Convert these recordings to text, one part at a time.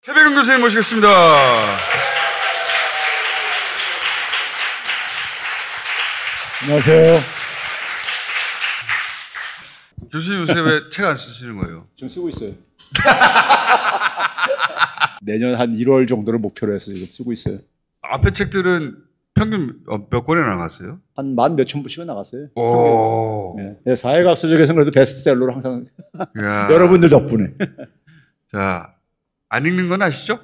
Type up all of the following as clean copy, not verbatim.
태백은 교수님 모시겠습니다. 안녕하세요. 교수님 요새 왜 책 안 쓰시는 거예요? 좀 쓰고 있어요. 내년 한 1월 정도를 목표로 해서 지금 쓰고 있어요. 앞에 책들은 평균 몇 권이나 나갔어요? 한 만 몇천 부씩은 나갔어요. 오. 네, 사회학서적에서는 그래도 베스트셀러로 항상 야. 여러분들 덕분에. 자, 안 읽는 건 아시죠?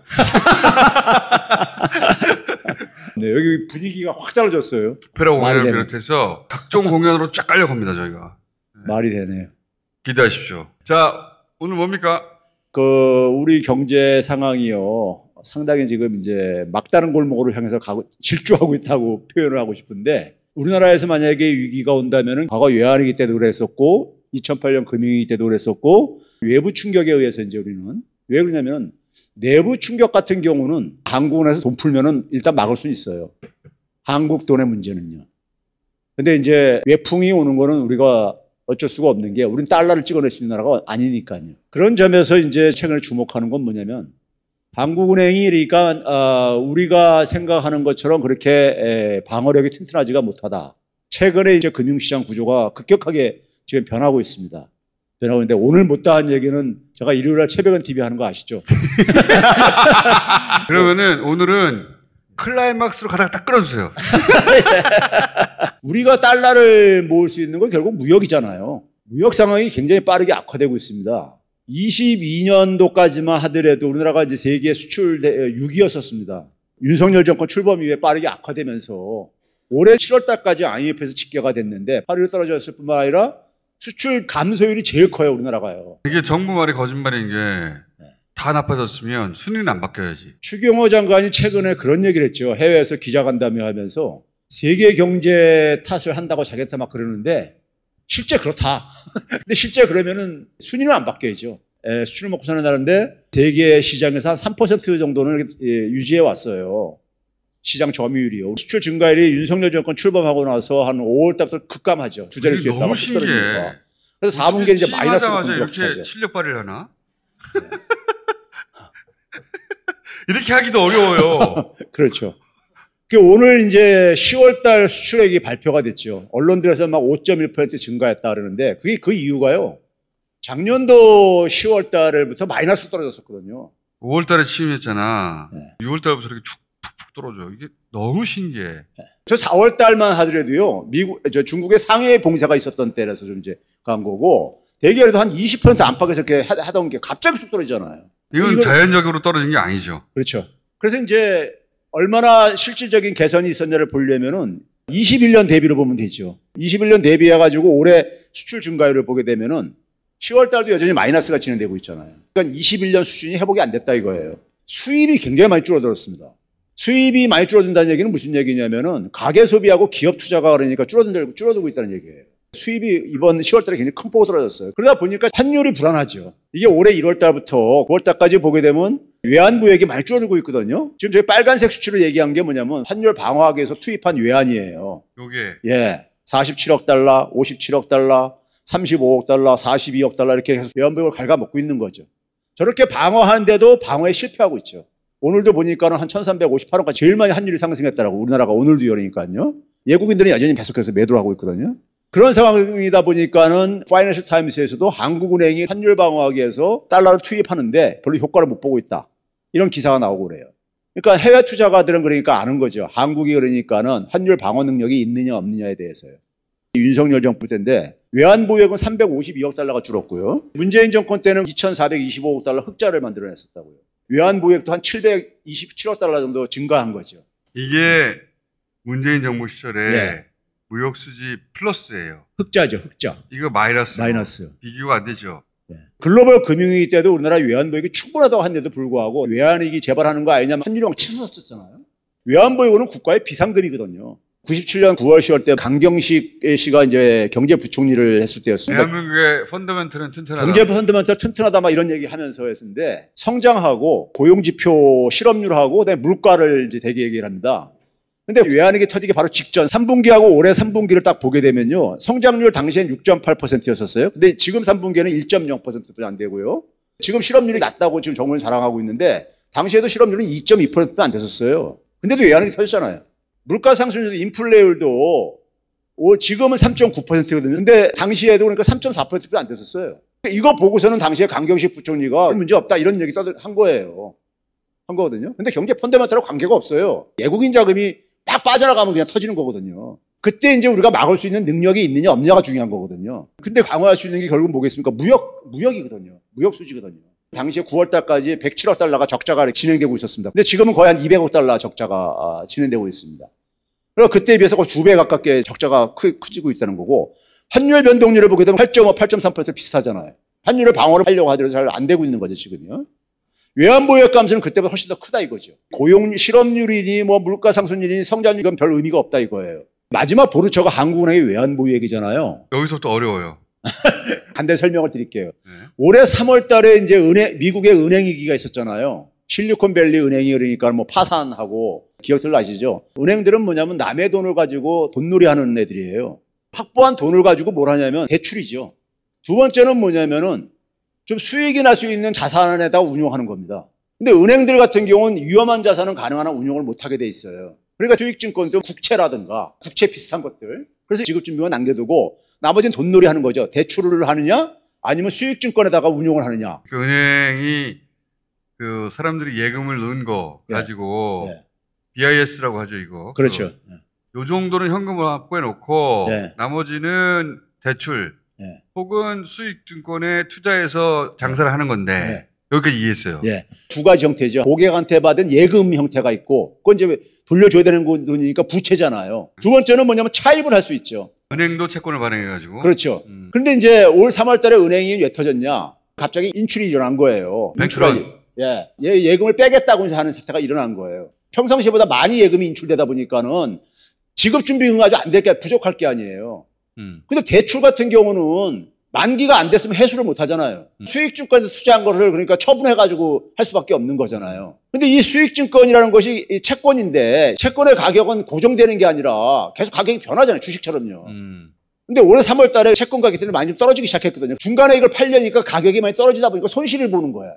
네, 여기 분위기가 확 달라졌어요. 페라 공연을 비롯해서 각종 공연으로 쫙 깔려갑니다, 저희가. 네. 말이 되네요. 기대하십시오. 자, 오늘 뭡니까? 우리 경제 상황이요. 상당히 지금 이제 막다른 골목으로 향해서 질주하고 있다고 표현을 하고 싶은데, 우리나라에서 만약에 위기가 온다면은 과거 외환위기 때도 그랬었고, 2008년 금융위기 때도 그랬었고, 외부 충격에 의해서 이제 우리는 왜 그러냐면 내부 충격 같은 경우는 한국은행에서 돈 풀면은 일단 막을 수 있어요. 한국 돈의 문제는요. 근데 이제 외풍이 오는 거는 우리가 어쩔 수가 없는 게 우린 달러를 찍어낼 수 있는 나라가 아니니까요. 그런 점에서 이제 최근에 주목하는 건 뭐냐면 한국은행이 그러니까 우리가 생각하는 것처럼 그렇게 방어력이 튼튼하지가 못하다. 최근에 이제 금융시장 구조가 급격하게 지금 변하고 있습니다. 변하고 있는데 오늘 못다한 얘기는 제가 일요일날 최백은 TV 하는 거 아시죠? 그러면은 오늘은 클라이막스로 가다가 딱 끌어주세요. 우리가 달러를 모을 수 있는 건 결국 무역이잖아요. 무역 상황이 굉장히 빠르게 악화되고 있습니다. 22년도까지만 하더라도 우리나라가 이제 세계 수출 6위였었습니다. 윤석열 정권 출범 이후에 빠르게 악화되면서 올해 7월 달까지 IMF에서 집계가 됐는데 8위로 떨어졌을 뿐만 아니라 수출 감소율이 제일 커요, 우리나라가요. 이게 정부 말이 거짓말인 게 다 나빠졌으면 순위는 안 바뀌어야지. 추경호 장관이 최근에 그런 얘기를 했죠. 해외에서 기자간담회 하면서 세계 경제 탓을 한다고 자기한테 막 그러는데 실제 그렇다. 근데 실제 그러면은 순위는 안 바뀌어야죠. 수출을 먹고 사는 나라인데 세계 시장에서 한 3% 정도는 유지해 왔어요. 시장 점유율이요. 수출 증가율이 윤석열 정권 출범하고 나서 한 5월 달부터 급감하죠. 두 자릿수에 너무 신기해. 그래서 4분기에 이제 마이너스로 이렇게 실력 발휘를 하나? 이렇게 하기도 어려워요. 그렇죠. 오늘 이제 10월 달 수출액이 발표가 됐죠. 언론들에서 막 5.1% 증가했다 그러는데 그게 그 이유가요. 작년도 10월 달부터 마이너스로 떨어졌었거든요. 5월 달에 취임했잖아. 네. 6월 달부터 이렇게 푹푹 떨어져. 이게 너무 신기해. 저 4월 달만 하더라도요. 중국의 상해 봉쇄가 있었던 때라서 좀 이제 간 거고 대개 그래도 한 20% 안팎에서 이렇게 하던 게 갑자기 쑥 떨어지잖아요. 이건 자연적으로 떨어진 게 아니죠. 그렇죠. 그래서 이제 얼마나 실질적인 개선이 있었냐를 보려면은 21년 대비로 보면 되죠. 21년 대비해가지고 올해 수출 증가율을 보게 되면은 10월 달도 여전히 마이너스가 진행되고 있잖아요. 그러니까 21년 수준이 회복이 안 됐다 이거예요. 수입이 굉장히 많이 줄어들었습니다. 수입이 많이 줄어든다는 얘기는 무슨 얘기냐면은 가계 소비하고 기업 투자가 그러니까 줄어들고 있다는 얘기예요. 수입이 이번 10월 달에 굉장히 큰 폭으로 떨어졌어요. 그러다 보니까 환율이 불안하죠. 이게 올해 1월 달부터 9월 달까지 보게 되면 외환부액이 많이 줄어들고 있거든요. 지금 저희 빨간색 수치로 얘기한 게 뭐냐면 환율 방어하기 위해서 투입한 외환이에요. 요게 47억 달러, 57억 달러, 35억 달러, 42억 달러 이렇게 해서 외환부액을 갉아먹고 있는 거죠. 저렇게 방어하는데도 방어에 실패하고 있죠. 오늘도 보니까는 한 1358원까지 제일 많이 환율이 상승했다라고 우리나라가 오늘도 이러니까요. 외국인들은 여전히 계속해서 매도를 하고 있거든요. 그런 상황이다 보니까는 파이낸셜 타임스에서도 한국은행이 환율 방어하기 위해서 달러를 투입하는데 별로 효과를 못 보고 있다. 이런 기사가 나오고 그래요. 그러니까 해외 투자가들은 그러니까 아는 거죠. 한국이 그러니까는 환율 방어 능력이 있느냐 없느냐에 대해서요. 윤석열 정부 때인데 외환보유액은 352억 달러가 줄었고요. 문재인 정권 때는 2,425억 달러 흑자를 만들어냈었다고요. 외환보유액도 한 727억 달러 정도 증가한 거죠. 이게 문재인 정부 시절에 네. 무역 수지 플러스예요. 흑자죠, 흑자. 이거 마이너스. 비교가 안 되죠. 네. 글로벌 금융위기 때도 우리나라 외환보유액이 충분하다고 한데도 불구하고 외환위기 재발하는 거 아니냐면 환율이 막 치솟았잖아요. 외환보유고는 국가의 비상금이거든요. 97년 9월 10월 때 강경식 씨가 이제 경제부총리를 했을 때였습니다. 대한민국의 펀더멘털은 튼튼하다. 경제 펀더멘털 튼튼하다 막 이런 얘기 하면서 했는데 성장하고 고용지표 실업률하고 그다음에 물가를 이제 되게 얘기를 합니다. 근데 외환위기 터지기 바로 직전 3분기하고 올해 3분기를 딱 보게 되면요. 성장률 당시엔 6.8%였었어요. 근데 지금 3분기에는 1.0%도 안 되고요. 지금 실업률이 낮다고 지금 정부는 자랑하고 있는데 당시에도 실업률은 2.2%도 안 됐었어요. 근데도 외환위기 터졌잖아요. 물가 상승률도 인플레율도 지금은 3.9%거든요. 근데 당시에도 그러니까 3.4%도 안 됐었어요. 이거 보고서는 당시에 강경식 부총리가 문제 없다 이런 얘기 한 거예요. 한 거거든요. 근데 경제 펀더멘털하고 관계가 없어요. 외국인 자금이 막 빠져나가면 그냥 터지는 거거든요. 그때 이제 우리가 막을 수 있는 능력이 있느냐 없느냐가 중요한 거거든요. 근데 강화할 수 있는 게 결국 뭐겠습니까? 무역이거든요. 무역 수지거든요. 당시에 9월 달까지 107억 달러가 적자가 진행되고 있었습니다. 근데 지금은 거의 한 200억 달러 적자가 진행되고 있습니다. 그래서 그때에 비해서 거의 2배 가깝게 적자가 커지고 있다는 거고, 환율 변동률을 보게 되면 8.5, 8.3% 비슷하잖아요. 환율을 방어를 하려고 하더라도 잘 안 되고 있는 거죠, 지금요. 외환보유액 감소는 그때보다 훨씬 더 크다 이거죠. 고용 실업률이니 뭐 물가 상승률이니 성장률 이건 별 의미가 없다 이거예요. 마지막 보루처가 한국은행의 외환보유액이잖아요. 여기서부터 어려워요. 간단히 설명을 드릴게요. 네. 올해 3월 달에 이제 미국의 은행 위기가 있었잖아요. 실리콘밸리 은행이 그러니까 뭐 파산하고 기억들 아시죠? 은행들은 뭐냐면 남의 돈을 가지고 돈놀이 하는 애들이에요. 확보한 돈을 가지고 뭘 하냐면 대출이죠. 두 번째는 뭐냐면은 좀 수익이 날 수 있는 자산에다가 운용하는 겁니다. 근데 은행들 같은 경우는 위험한 자산은 가능한 한 운용을 못하게 돼 있어요. 그러니까 수익증권도 국채라든가 국채 비슷한 것들. 그래서 지급준비만 남겨두고 나머지는 돈놀이 하는 거죠. 대출을 하느냐 아니면 수익증권에다가 운용을 하느냐. 그 은행이 그 사람들이 예금을 넣은 거 가지고 네. BIS라고 하죠, 이거. 그렇죠. 요 정도는 현금을 확보해 놓고 네. 나머지는 대출 네. 혹은 수익증권에 투자해서 장사를 하는 건데 네. 여기까지 이해했어요. 예. 두 가지 형태죠. 고객한테 받은 예금 형태가 있고, 그건 이제 돌려줘야 되는 돈이니까 부채잖아요. 두 번째는 뭐냐면 차입을 할 수 있죠. 은행도 채권을 발행해가지고. 그렇죠. 그런데 이제 올 3월 달에 은행이 왜 터졌냐? 갑자기 인출이 일어난 거예요. 뱅크런. 예. 예금을 빼겠다고 하는 사태가 일어난 거예요. 평상시보다 많이 예금이 인출되다 보니까는 지급준비금이 아주 안 될 게 부족할 게 아니에요. 근데 대출 같은 경우는 만기가 안 됐으면 회수를 못 하잖아요. 수익증권에서 투자한 거를 그러니까 처분해가지고 할 수밖에 없는 거잖아요. 근데 이 수익증권이라는 것이 채권인데 채권의 가격은 고정되는 게 아니라 계속 가격이 변하잖아요. 주식처럼요. 근데 올해 3월 달에 채권 가격들이 많이 좀 떨어지기 시작했거든요. 중간에 이걸 팔려니까 가격이 많이 떨어지다 보니까 손실을 보는 거야.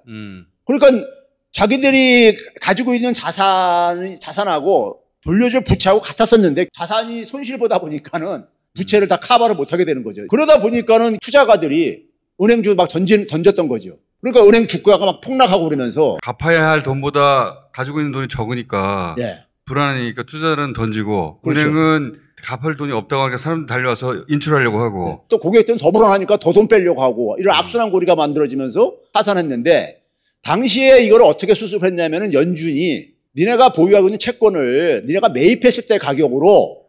그러니까 자기들이 가지고 있는 자산하고 돌려줄 부채하고 같았었는데 자산이 손실 보다 보니까는 부채를 다 커버를 못하게 되는 거죠. 그러다 보니까는 투자가들이 은행주 막 던졌던 거죠. 그러니까 은행 주가가 막 폭락하고 그러면서 갚아야 할 돈보다 가지고 있는 돈이 적으니까 네. 불안하니까 투자자는 던지고 그렇죠. 은행은 갚을 돈이 없다고 하니까 사람들 달려와서 인출하려고 하고 또 고객들은 더 불안하니까 더 돈 빼려고 하고 이런 악순환고리가 만들어지면서 파산했는데 당시에 이걸 어떻게 수습했냐면은 연준이 니네가 보유하고 있는 채권을 니네가 매입했을 때 가격으로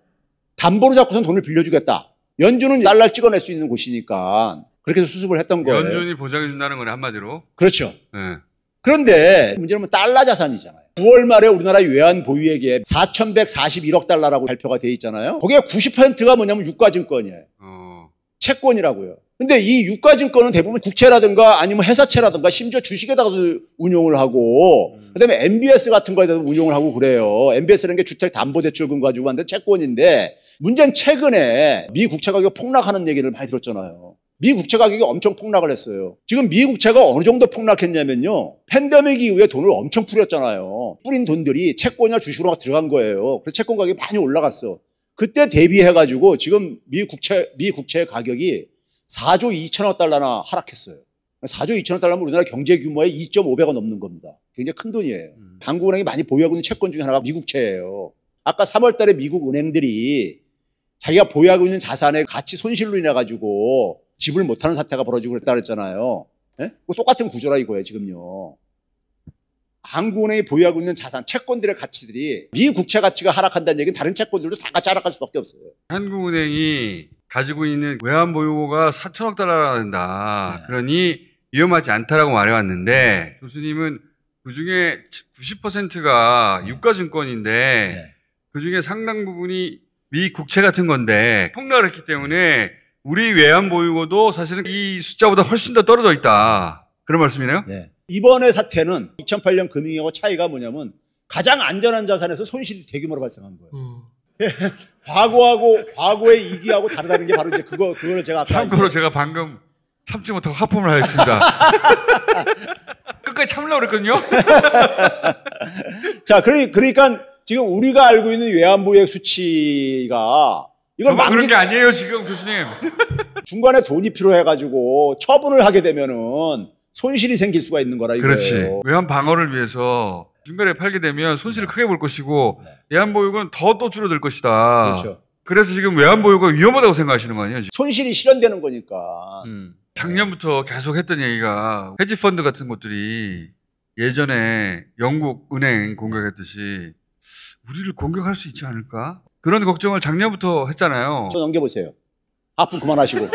담보로 잡고선 돈을 빌려주겠다. 연준은 달러를 찍어낼 수 있는 곳이니까 그렇게 해서 수습을 했던 거예요. 연준이 보장해 준다는 거네 한마디로. 그렇죠. 네. 그런데 문제는 뭐 달러 자산이잖아요. 9월 말에 우리나라 외환 보유액에 4,141억 달러라고 발표가 돼 있잖아요. 거기에 90%가 뭐냐면 유가증권이에요. 채권이라고요. 근데 이 유가증권은 대부분 국채라든가 아니면 회사채라든가 심지어 주식에다가도 운용을 하고 그다음에 MBS 같은 거에다가 운용을 하고 그래요. MBS라는 게 주택담보대출금 가지고 만든 채권인데 문제는 최근에 미 국채 가격 폭락하는 얘기를 많이 들었잖아요. 미 국채 가격이 엄청 폭락을 했어요. 지금 미 국채가 어느 정도 폭락했냐면요. 팬데믹 이후에 돈을 엄청 뿌렸잖아요. 뿌린 돈들이 채권이나 주식으로 막 들어간 거예요. 그래서 채권 가격이 많이 올라갔어. 그때 대비해가지고 지금 미 국채 가격이 4조 2천억 달러나 하락했어요. 4조 2천억 달러면 우리나라 경제 규모의 2.5배가 넘는 겁니다. 굉장히 큰 돈이에요. 한국은행이 많이 보유하고 있는 채권 중에 하나가 미국채예요. 아까 3월 달에 미국 은행들이 자기가 보유하고 있는 자산의 가치 손실로 인해 가지고 지불 못하는 사태가 벌어지고 그랬다 그랬잖아요. 네? 똑같은 구조라 이거예요, 지금요. 한국은행이 보유하고 있는 자산, 채권들의 가치들이 미 국채 가치가 하락한다는 얘기는 다른 채권들도 다 같이 하락할 수밖에 없어요. 한국은행이 가지고 있는 외환 보유고가 4천억 달러나 된다. 네. 그러니 위험하지 않다라고 말해왔는데 교수님은 그중에 90%가 유가증권인데 네. 그중에 상당 부분이 미 국채 같은 건데 폭락을 했기 때문에 우리 외환 보유고도 사실은 이 숫자보다 훨씬 더 떨어져 있다. 그런 말씀이네요? 네. 이번의 사태는 2008년 금융위기하고 차이가 뭐냐면 가장 안전한 자산에서 손실이 대규모로 발생한 거예요. 과거의 이기하고 다르다는 게 바로 이제 그거를 제가 아까 참고로 제가 방금 참지 못하고 하품을 하였습니다. 끝까지 참으려고 그랬거든요. 자, 그러니까 지금 우리가 알고 있는 외환보유액 수치가 이건 저만 그런 게 아니에요, 지금 교수님. 중간에 돈이 필요해가지고 처분을 하게 되면은 손실이 생길 수가 있는 거라 이거예요. 그렇지. 외환 방어를 위해서 중간에 팔게 되면 손실을 크게 볼 것이고 외환 보유고는 더 또 줄어들 것이다. 그렇죠. 그래서 지금 외환 보유고가 위험하다고 생각하시는 거 아니에요? 지금? 손실이 실현되는 거니까. 작년부터 계속 했던 얘기가 헤지펀드 같은 것들이 예전에 영국 은행 공격했듯이 우리를 공격할 수 있지 않을까? 그런 걱정을 작년부터 했잖아요. 저 넘겨보세요. 하품 그만하시고.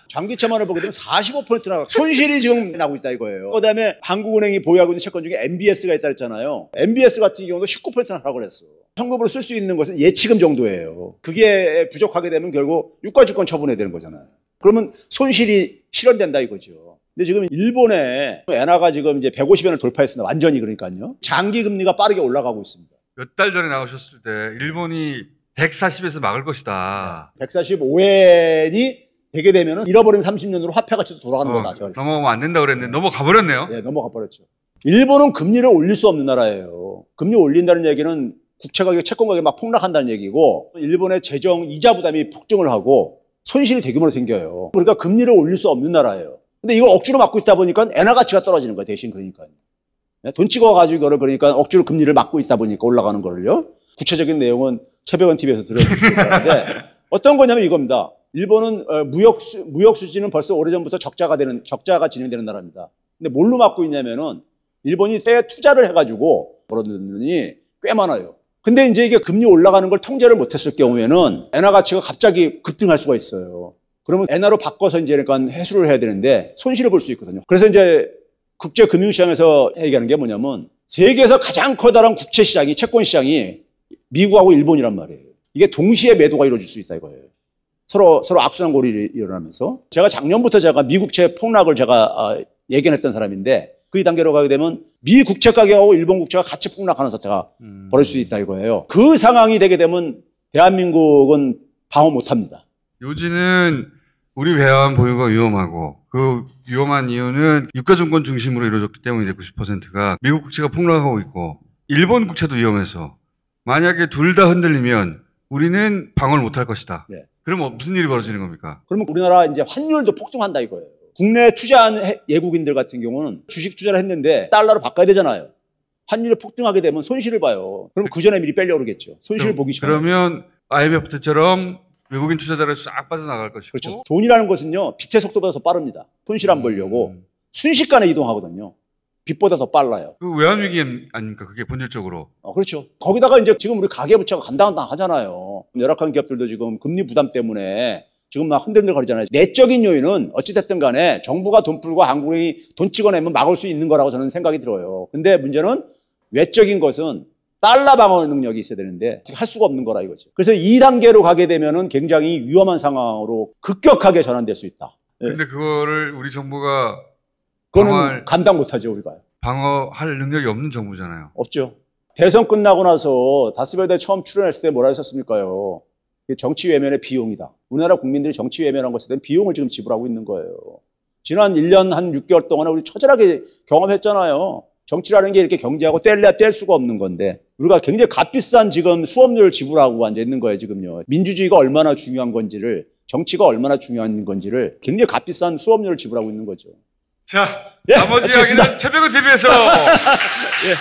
장기채만을 보게 되면 45%나 손실이 지금 나고 있다 이거예요. 그다음에 한국은행이 보유하고 있는 채권 중에 MBS가 있다 했잖아요. MBS 같은 경우도 19%나 하락을 했어. 현금으로 쓸 수 있는 것은 예치금 정도예요. 그게 부족하게 되면 결국 유가주권 처분해야 되는 거잖아요. 그러면 손실이 실현된다 이거죠. 근데 지금 일본의 엔화가 지금 이제 150엔을 돌파했습니다. 완전히 그러니까요. 장기 금리가 빠르게 올라가고 있습니다. 몇 달 전에 나오셨을 때 일본이 140에서 막을 것이다. 145엔이 되게 되면 잃어버린 30년으로 화폐 가치도 돌아가는 거다. 넘어가면 안 된다고 그랬는데 넘어가 버렸네요. 네, 넘어가 버렸죠. 일본은 금리를 올릴 수 없는 나라예요. 금리 올린다는 얘기는 국채 가격, 채권 가격이 막 폭락한다는 얘기고 일본의 재정 이자 부담이 폭증을 하고 손실이 대규모로 생겨요. 그러니까 금리를 올릴 수 없는 나라예요. 근데 이거 억지로 막고 있다 보니까 엔화 가치가 떨어지는 거예요. 대신 그러니까요. 돈 찍어가지고 이거를 그러니까 억지로 금리를 막고 있다 보니까 올라가는 거를요. 구체적인 내용은 최백원 TV에서 들어주실 건데 어떤 거냐면 이겁니다. 일본은 무역 수지는 벌써 오래전부터 적자가 진행되는 나라입니다. 근데 뭘로 막고 있냐면은 일본이 해외 투자를 해가지고 벌어들는 돈이 꽤 많아요. 근데 이제 이게 금리 올라가는 걸 통제를 못했을 경우에는 엔화 가치가 갑자기 급등할 수가 있어요. 그러면 엔화로 바꿔서 이제 그러니까 회수를 해야 되는데 손실을 볼 수 있거든요. 그래서 이제 국제 금융시장에서 얘기하는 게 뭐냐면 세계에서 가장 커다란 국채 시장이 채권 시장이 미국하고 일본이란 말이에요. 이게 동시에 매도가 이루어질 수 있다 이거예요. 서로 악순환고리를 일어나면서 제가 작년부터 제가 미국채 폭락을 제가 예견했던 사람인데 그 단계로 가게 되면 미 국채 가격하고 일본 국채가 같이 폭락하는 사태가 벌어질 수 있다 이거예요. 그 상황이 되게 되면 대한민국은 방어 못합니다. 요지는 우리 외환 보유가 위험하고 그 위험한 이유는 유가증권 중심으로 이루어졌기 때문에 90%가 미국 국채가 폭락하고 있고 일본 국채도 위험해서 만약에 둘 다 흔들리면 우리는 방어를 못할 것이다. 네. 그럼 무슨 일이 벌어지는 겁니까? 그러면 우리나라 이제 환율도 폭등한다 이거예요. 국내에 투자한 외국인들 같은 경우는 주식 투자를 했는데 달러로 바꿔야 되잖아요. 환율이 폭등하게 되면 손실을 봐요. 그럼 그 전에 미리 빼려고 그러겠죠. 손실을 보기 전에. 그러면 IMF 때처럼 외국인 투자자를 싹 빠져나갈 것이고. 그렇죠. 돈이라는 것은요. 빛의 속도보다 더 빠릅니다. 손실 안 보려고 순식간에 이동하거든요. 빛보다 더 빨라요. 그 외환위기 아닙니까? 그게 본질적으로. 그렇죠. 거기다가 이제 지금 우리 가계부채가 간당간당하잖아요. 열악한 기업들도 지금 금리 부담 때문에 지금 막 흔들흔들거리잖아요. 내적인 요인은 어찌됐든 간에 정부가 돈 풀고 한국이 돈 찍어내면 막을 수 있는 거라고 저는 생각이 들어요. 근데 문제는 외적인 것은 달러 방어 능력이 있어야 되는데 할 수가 없는 거라 이거죠. 그래서 2단계로 가게 되면은 굉장히 위험한 상황으로 급격하게 전환될 수 있다. 근데 그거를 우리 정부가 그거는 감당 못하죠, 우리가. 방어할 능력이 없는 정부잖아요. 없죠. 대선 끝나고 나서 다스베이더에 처음 출연했을 때 뭐라 하셨습니까요? 정치 외면의 비용이다. 우리나라 국민들이 정치 외면한 것에 대한 비용을 지금 지불하고 있는 거예요. 지난 1년 한 6개월 동안에 우리 처절하게 경험했잖아요. 정치라는 게 이렇게 경제하고 뗄래야 뗄 수가 없는 건데 우리가 굉장히 값비싼 지금 수업료를 지불하고 앉아 있는 거예요, 지금요. 민주주의가 얼마나 중요한 건지를, 정치가 얼마나 중요한 건지를 굉장히 값비싼 수업료를 지불하고 있는 거죠. 자, 나머지 이야기는 새벽은 TV에서. 예.